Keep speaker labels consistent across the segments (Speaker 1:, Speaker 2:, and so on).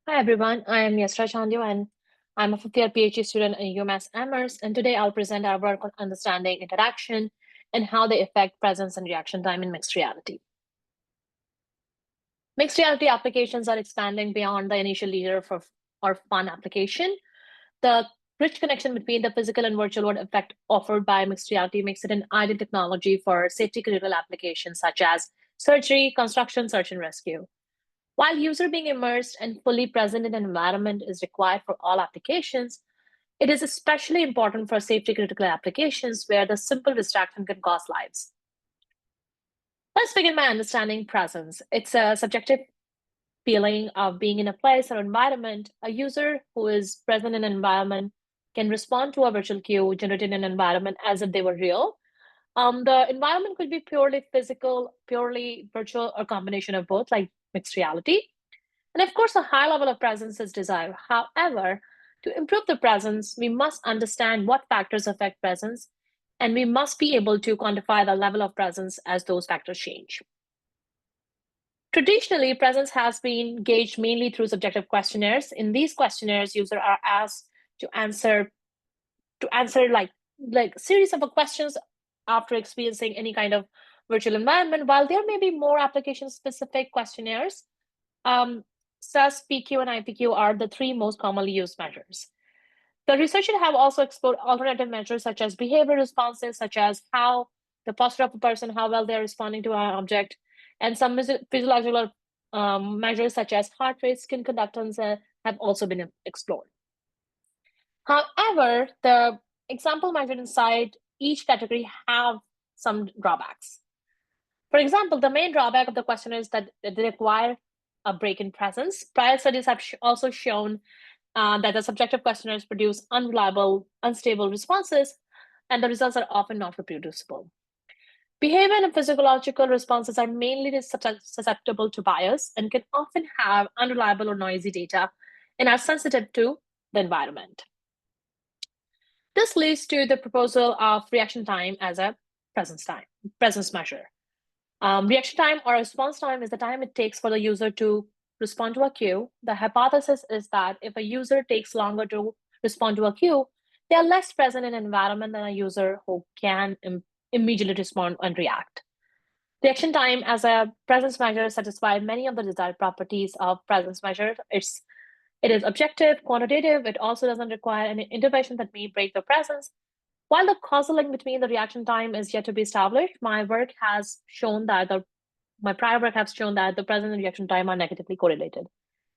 Speaker 1: Hi everyone, I am Yasra Chandio and I'm a fifth-year PhD student at UMASS Amherst, and today I'll present our work on understanding interaction and how they affect presence and reaction time in mixed reality. Mixed reality applications are expanding beyond the initial leisure or fun application. The rich connection between the physical and virtual world effect offered by mixed reality makes it an ideal technology for safety-critical applications such as surgery, construction, search and rescue. While user being immersed and fully present in an environment is required for all applications, it is especially important for safety critical applications where the simple distraction can cost lives. Let's begin by understanding presence. It's a subjective feeling of being in a place or environment. A user who is present in an environment can respond to a virtual cue generated in an environment as if they were real. The environment could be purely physical, purely virtual, or combination of both, like mixed reality. And of course, a high level of presence is desired. However, to improve the presence, we must understand what factors affect presence, and we must be able to quantify the level of presence as those factors change. Traditionally, presence has been gauged mainly through subjective questionnaires. In these questionnaires, users are asked to answer like series of questions after experiencing any kind of virtual environment. While there may be more application-specific questionnaires, SAS, PQ, and IPQ are the three most commonly used measures. The researchers have also explored alternative measures such as behavior responses, such as how the posture of a person, how well they're responding to an object, and some physiological measures such as heart rate, skin conductance have also been explored. However, the example measured inside each category have some drawbacks. For example, the main drawback of the question is that they require a break in presence. Prior studies have also shown that the subjective questionnaires produce unreliable, unstable responses, and the results are often not reproducible. Behavior and physiological responses are mainly susceptible to bias and can often have unreliable or noisy data and are sensitive to the environment. This leads to the proposal of reaction time as a presence measure. Reaction time or response time is the time it takes for the user to respond to a cue. The hypothesis is that if a user takes longer to respond to a cue, they are less present in an environment than a user who can immediately respond and react. Reaction time as a presence measure satisfies many of the desired properties of presence measure. It is objective, quantitative. It also doesn't require any intervention that may break the presence. While the causal link between the reaction time is yet to be established, my prior work has shown that the presence and reaction time are negatively correlated.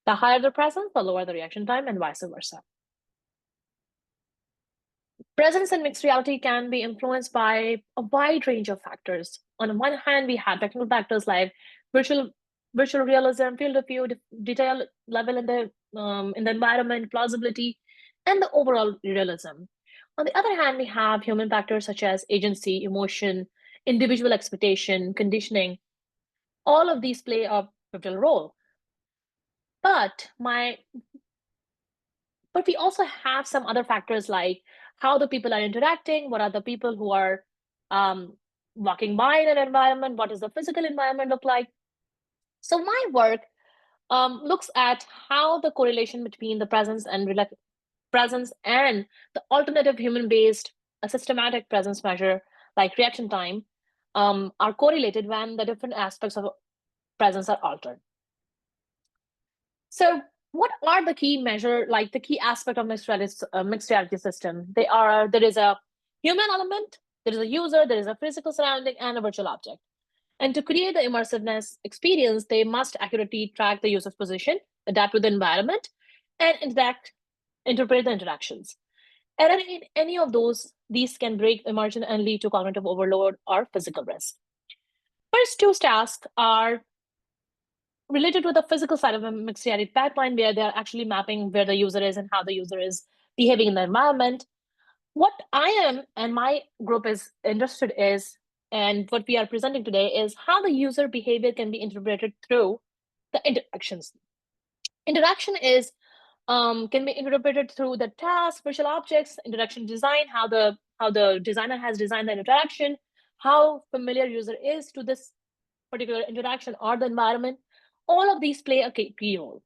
Speaker 1: The higher the presence, the lower the reaction time, and vice versa. Presence in mixed reality can be influenced by a wide range of factors. On one hand, we have technical factors like virtual realism, field of view, detail level in the environment, plausibility, and the overall realism. On the other hand, we have human factors such as agency, emotion, individual expectation, conditioning. All of these play a pivotal role. But we also have some other factors like how the people are interacting, what are the people who are walking by in an environment, what does the physical environment look like. So my work looks at how the correlation between the presence and the alternative human-based systematic presence measure like reaction time are correlated when the different aspects of presence are altered. So what are the key the key aspect of mixed reality system? There is a human element, there is a user, there is a physical surrounding, and a virtual object. And to create the immersiveness experience, they must accurately track the user's position, adapt to the environment, and interpret the interactions. Error in any of these can break immersion and lead to cognitive overload or physical risk. First two tasks are related to the physical side of a mixed reality pipeline, where they're actually mapping where the user is and how the user is behaving in the environment. What I am and my group is interested is, and what we are presenting today is how the user behavior can be interpreted through the interactions. Interaction can be interpreted through the task, virtual objects, interaction design, how the designer has designed the interaction, how familiar user is to this particular interaction or the environment. All of these play a key role.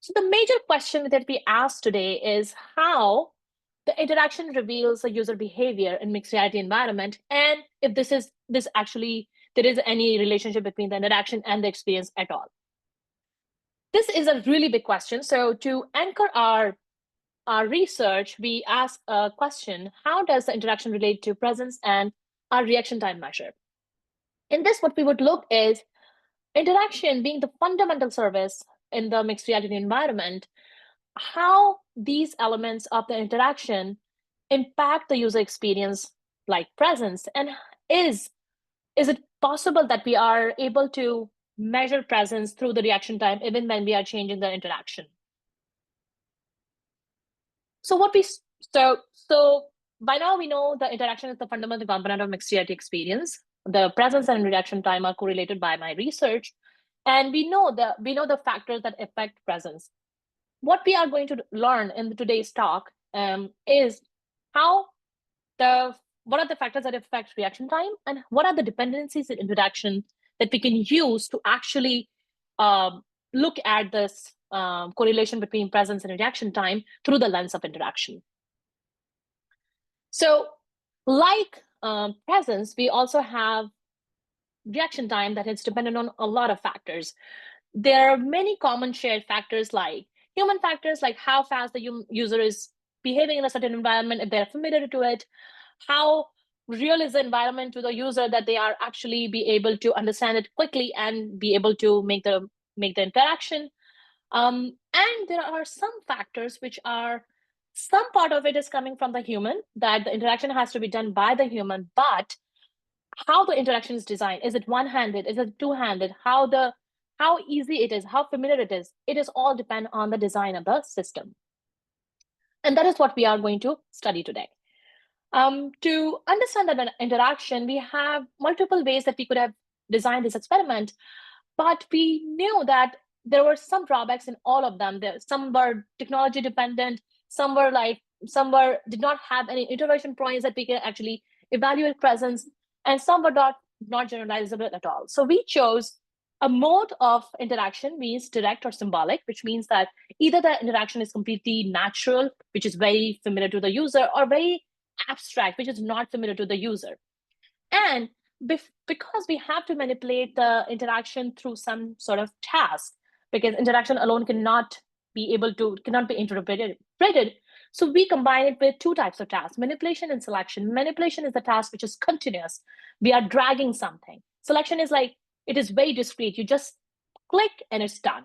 Speaker 1: So the major question that we asked today is how the interaction reveals the user behavior in mixed reality environment, and if this actually there is any relationship between the interaction and the experience at all. This is a really big question. So to anchor our research, we ask a question: how does the interaction relate to presence and our reaction time measure? In this, what we would look is interaction being the fundamental service in the mixed reality environment, how these elements of the interaction impact the user experience like presence, and is it possible that we are able to measure presence through the reaction time even when we are changing the interaction? So what we so by now we know the interaction is the fundamental component of mixed reality experience. The presence and reaction time are correlated by my research, and we know the factors that affect presence. What we are going to learn in today's talk is how what are the factors that affect reaction time, and what are the dependencies in interaction that we can use to actually look at this correlation between presence and reaction time through the lens of interaction. So like presence, we also have reaction time that is dependent on a lot of factors. There are many common shared factors like human factors, like how fast the user is behaving in a certain environment, if they're familiar to it, how real is the environment to the user that they are actually be able to understand it quickly and be able to make the interaction. And there are some factors which are, some part of it is coming from the human, that the interaction has to be done by the human, but how the interaction is designed, is it one-handed, is it two-handed, how easy it is, how familiar it is all depend on the design of the system. And that is what we are going to study today. To understand that interaction, we have multiple ways that we could have designed this experiment, but we knew that there were some drawbacks in all of them. Some were technology dependent, some did not have any intervention points that we can actually evaluate presence, and some were not generalizable at all. So we chose a mode of interaction, means direct or symbolic, which means that either the interaction is completely natural, which is very familiar to the user, or very abstract, which is not familiar to the user. And because we have to manipulate the interaction through some sort of task, because interaction alone cannot be interpreted. So we combine it with two types of tasks: manipulation and selection. Manipulation is the task which is continuous. We are dragging something. Selection is like, it is very discrete. You just click and it's done.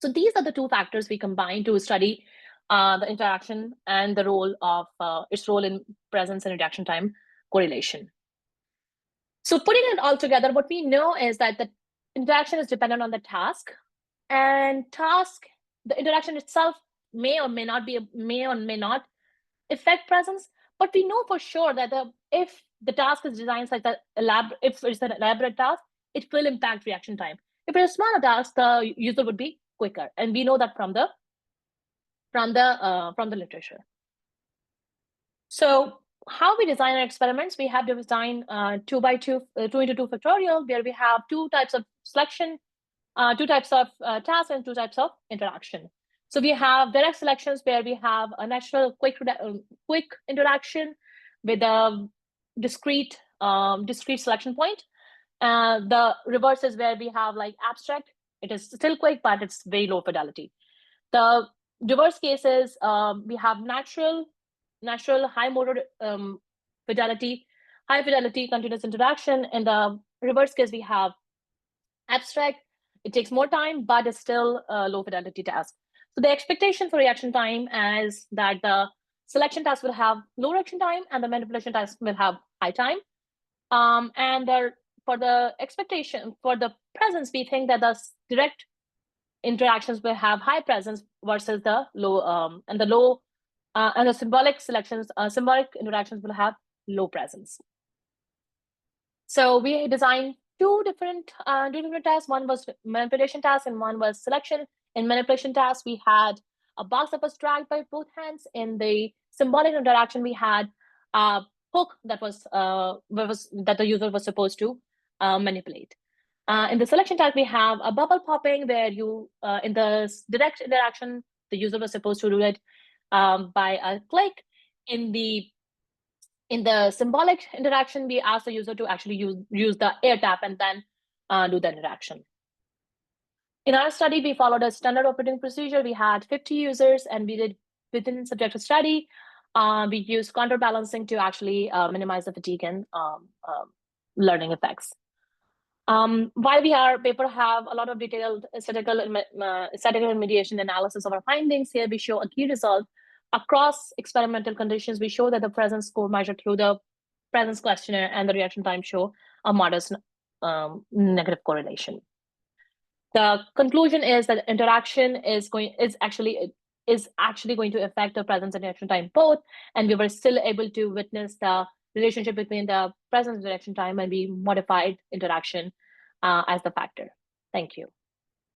Speaker 1: So these are the two factors we combine to study the interaction and the role of its role in presence and reaction time correlation. So putting it all together, what we know is that the interaction is dependent on the task, and the interaction itself may or may not affect presence, but we know for sure that if the task is designed such that if it's an elaborate task, it will impact reaction time. If it's a smaller task, the user would be quicker, and we know that from the literature. So how we design our experiments, we have designed 2x2, 2x2 factorial, where we have two types of selection, two types of tasks, and two types of interaction. So we have direct selections, where we have a natural quick interaction with a discrete selection point. The reverse is where we have like abstract. It is still quick, but it's very low fidelity. The reverse cases, we have natural high motor fidelity, high fidelity continuous interaction. In the reverse case, we have abstract. It takes more time, but it's still a low fidelity task. So the expectation for reaction time is that the selection task will have low reaction time and the manipulation task will have high time. And for the expectation for the presence, we think that the direct interactions will have high presence versus the low and the symbolic interactions will have low presence. So we designed two different tasks. One was manipulation task and one was selection. In manipulation task, we had a box that was dragged by both hands. In the symbolic interaction, we had a hook that was that the user was supposed to manipulate. In the selection type, we have a bubble popping where you, in the direct interaction, the user was supposed to do it by a click. In the symbolic interaction, we ask the user to actually use the air tap and then do the interaction. In our study, we followed a standard operating procedure. We had 50 users, and we did within subjective study. We used counterbalancing to actually minimize the fatigue and learning effects. While our paper have a lot of detailed statistical and mediation analysis of our findings, here we show a key result. Across experimental conditions, we show that the presence score measured through the presence questionnaire and the reaction time show a modest negative correlation. The conclusion is that interaction is actually going to affect the presence and reaction time both, and we were still able to witness the relationship between the presence and reaction time, and we modified interaction as the factor. Thank you.